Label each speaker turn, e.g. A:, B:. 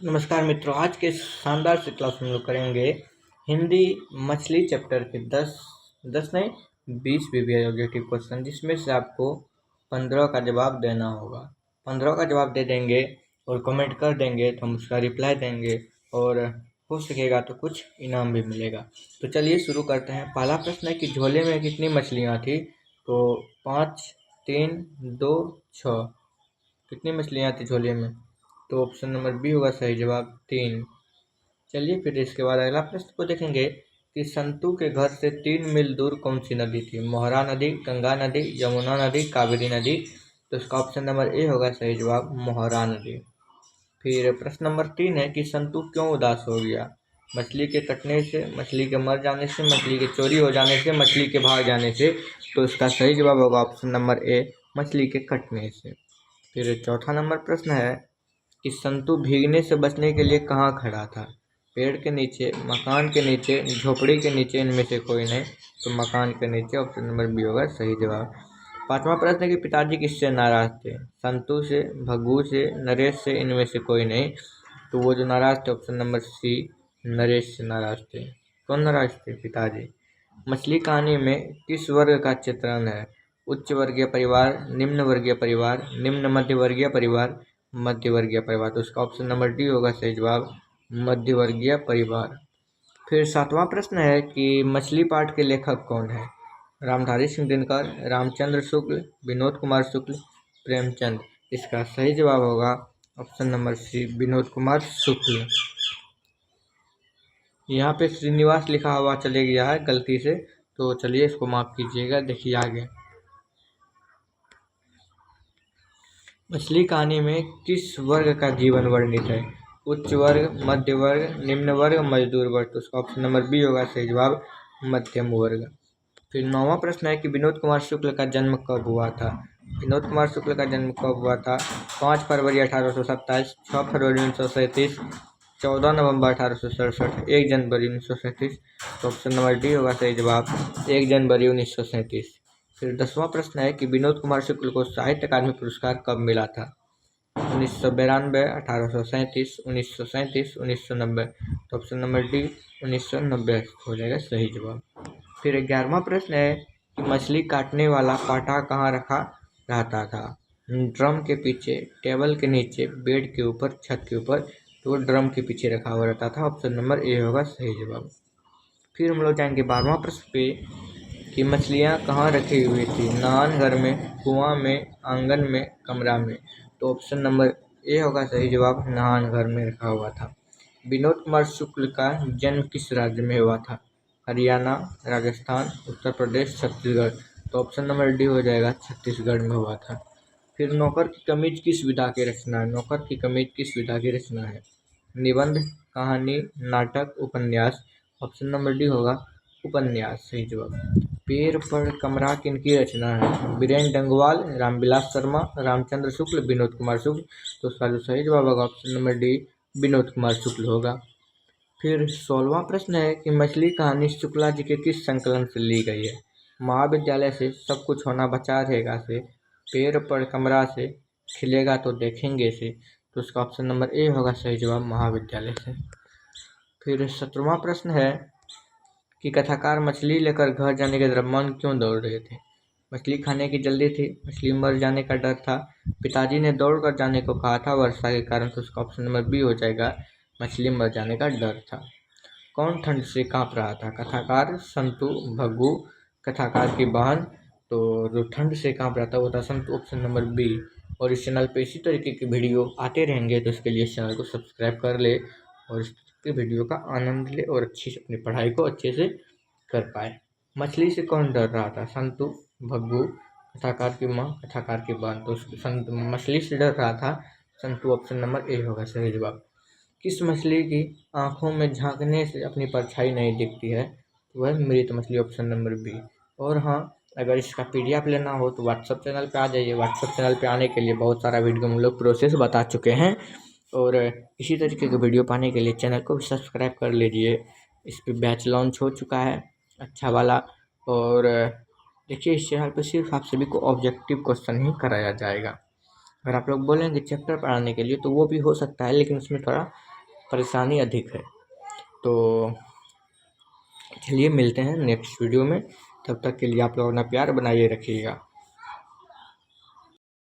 A: नमस्कार मित्रों, आज के शानदार से क्लास में हम लोग करेंगे हिंदी मछली चैप्टर के 10 नहीं 20 प्रीवियस ऑब्जेक्टिव क्वेश्चन, जिसमें से आपको 15 का जवाब देना होगा। 15 का जवाब दे देंगे और कमेंट कर देंगे तो हम उसका रिप्लाई देंगे और हो सकेगा तो कुछ इनाम भी मिलेगा। तो चलिए शुरू करते हैं। पहला प्रश्न है कि झोले में कितनी मछलियाँ थी? तो 5, 3, 2, 6। कितनी मछलियाँ थी झोले में? तो ऑप्शन नंबर बी होगा सही जवाब, 3। चलिए फिर इसके बाद अगला प्रश्न को देखेंगे कि संतू के घर से 3 मील दूर कौन सी नदी थी? मोहरा नदी, गंगा नदी, यमुना नदी, कावेरी नदी। तो इसका ऑप्शन नंबर ए होगा सही जवाब, मोहरा नदी। फिर प्रश्न नंबर 3 है कि संतू क्यों उदास हो गया? मछली के कटने से, मछली के मर जाने से, मछली के चोरी हो जाने से, मछली के भाग जाने से। तो इसका सही जवाब होगा ऑप्शन नंबर ए, मछली के कटने से। फिर चौथा नंबर प्रश्न है कि संतू भीगने से बचने के लिए कहाँ खड़ा था? पेड़ के नीचे, मकान के नीचे, झोपड़ी के नीचे, इनमें से कोई नहीं। तो मकान के नीचे, ऑप्शन नंबर बी होगा सही जवाब। पांचवा प्रश्न है कि पिताजी किससे नाराज थे? संतू से, भग्गू से, नरेश से, इनमें से कोई नहीं। तो वो जो नाराज थे, ऑप्शन नंबर सी, नरेश से नाराज थे। कौन नाराज थे? पिताजी। मछली कहानी में किस वर्ग का चित्रण है? उच्च वर्गीय परिवार, निम्न वर्गीय परिवार, निम्न मध्य वर्गीय परिवार, मध्य वर्गीय परिवार। तो उसका ऑप्शन नंबर डी होगा सही जवाब, मध्य वर्गीय परिवार। फिर सातवां प्रश्न है कि मछली पाठ के लेखक कौन है? रामधारी सिंह दिनकर, रामचंद्र शुक्ल, विनोद कुमार शुक्ल, प्रेमचंद। इसका सही जवाब होगा option number C, Vinod Kumar Shukla. यहाँ पे श्रीनिवास लिखा हुआ चले गया है गलती से, तो चलिए इसको माफ कीजिएगा। देखिए आगे, मछली कहानी में किस वर्ग का जीवन वर्णित है? उच्च वर्ग, मध्य वर्ग, निम्न वर्ग, मजदूर वर्ग। तो उसका ऑप्शन नंबर बी होगा सही जवाब, मध्यम वर्ग। फिर नौवां प्रश्न है कि विनोद कुमार शुक्ल का जन्म कब हुआ था? विनोद कुमार शुक्ल का जन्म कब हुआ था? 5 फरवरी 1827, 6 फरवरी 1937, 14 नवंबर 1867, 1 जनवरी 1937। तो ऑप्शन नंबर डी होगा सही जवाब, 1 जनवरी 1937। फिर 10वां प्रश्न है कि विनोद कुमार शुक्ल को साहित्य अकादमी पुरस्कार कब मिला था? 1992, 1837, 1937, 1990। तो ऑप्शन नंबर डी, 1990 हो जाएगा सही जवाब। फिर 11वां प्रश्न है कि मछली काटने वाला पाटा कहाँ रखा रहता था? ड्रम के पीछे, टेबल के नीचे, बेड के ऊपर, छत के ऊपर। तो वो ड्रम के पीछे रखा हुआ रहता था। ऑप्शन नंबर ए होगा सही जवाब। फिर हम लोग जाएंगे 12वां प्रश्न पे कि मछलियाँ कहाँ रखी हुई थी? नहान घर में, कुआं में, आंगन में, कमरा में। तो ऑप्शन नंबर ए होगा सही जवाब, नहान घर में रखा हुआ था। विनोद कुमार शुक्ल का जन्म किस राज्य में हुआ था? हरियाणा, राजस्थान, उत्तर प्रदेश, छत्तीसगढ़। तो ऑप्शन नंबर डी हो जाएगा, छत्तीसगढ़ में हुआ था। फिर नौकर की कमीज किस विधा की रचना है? नौकर की कमीज किस विधा की रचना है? निबंध, कहानी, नाटक, उपन्यास। ऑप्शन नंबर डी होगा उपन्यास, सही जवाब। पेड़ पर कमरा किनकी रचना है? बीरेन डंगवाल, रामविलास शर्मा, रामचंद्र शुक्ल, विनोद कुमार शुक्ल। तो उसका जो सही जवाब होगा option number D, Vinod Kumar Shukla होगा। फिर 16वां प्रश्न है कि मछली कहानी शुक्ला जी के किस संकलन से ली गई है? महाविद्यालय से, सब कुछ होना बचा रहेगा से, पेड़ पर कमरा से, खिलेगा तो देखेंगे से। तो उसका ऑप्शन नंबर ए होगा सही जवाब, महाविद्यालय से। फिर 17वां प्रश्न है कि कथाकार मछली लेकर घर जाने के दरम्यान क्यों दौड़ रहे थे? मछली खाने की जल्दी थी, मछली मर जाने का डर था, पिताजी ने दौड़ कर जाने को कहा था वर्षा के कारण। तो उसका ऑप्शन नंबर बी हो जाएगा, मछली मर जाने का डर था। कौन ठंड से कांप रहा था? कथाकार, संतू, भग्गू, कथाकार की बहन। तो जो ठंड से कांप रहा था वो था संतू, ऑप्शन नंबर बी। और इस चैनल पे इसी तरीके की वीडियो आते रहेंगे, तो इसके लिए इस चैनल को सब्सक्राइब कर ले और इस वीडियो का आनंद ले और अच्छी से अपनी पढ़ाई को अच्छे से कर पाए। मछली से कौन डर रहा था? संतू, भग्गू, कथाकार की माँ, कथाकार की बहन। तो मछली से डर रहा था संतू, ऑप्शन नंबर ए होगा सही जवाब। किस मछली की आंखों में झांकने से अपनी परछाई नहीं दिखती है? तो वह मृत मछली, ऑप्शन नंबर बी। और हाँ, अगर इसका PDF लेना हो तो व्हाट्सअप चैनल पे आ जाइए। व्हाट्सअप चैनल पे आने के लिए बहुत सारा वीडियो हम लोग प्रोसेस बता चुके हैं, और इसी तरीके के वीडियो पाने के लिए चैनल को सब्सक्राइब कर लीजिए। इस पर बैच लॉन्च हो चुका है अच्छा वाला, और देखिए इस चैनल पर सिर्फ आप सभी को ऑब्जेक्टिव क्वेश्चन ही कराया जाएगा। अगर आप लोग बोलेंगे चैप्टर पढ़ाने के लिए तो वो भी हो सकता है, लेकिन उसमें थोड़ा परेशानी अधिक है। तो चलिए मिलते हैं नेक्स्ट वीडियो में, तब तक के लिए आप लोग अपना प्यार बनाए रखिएगा।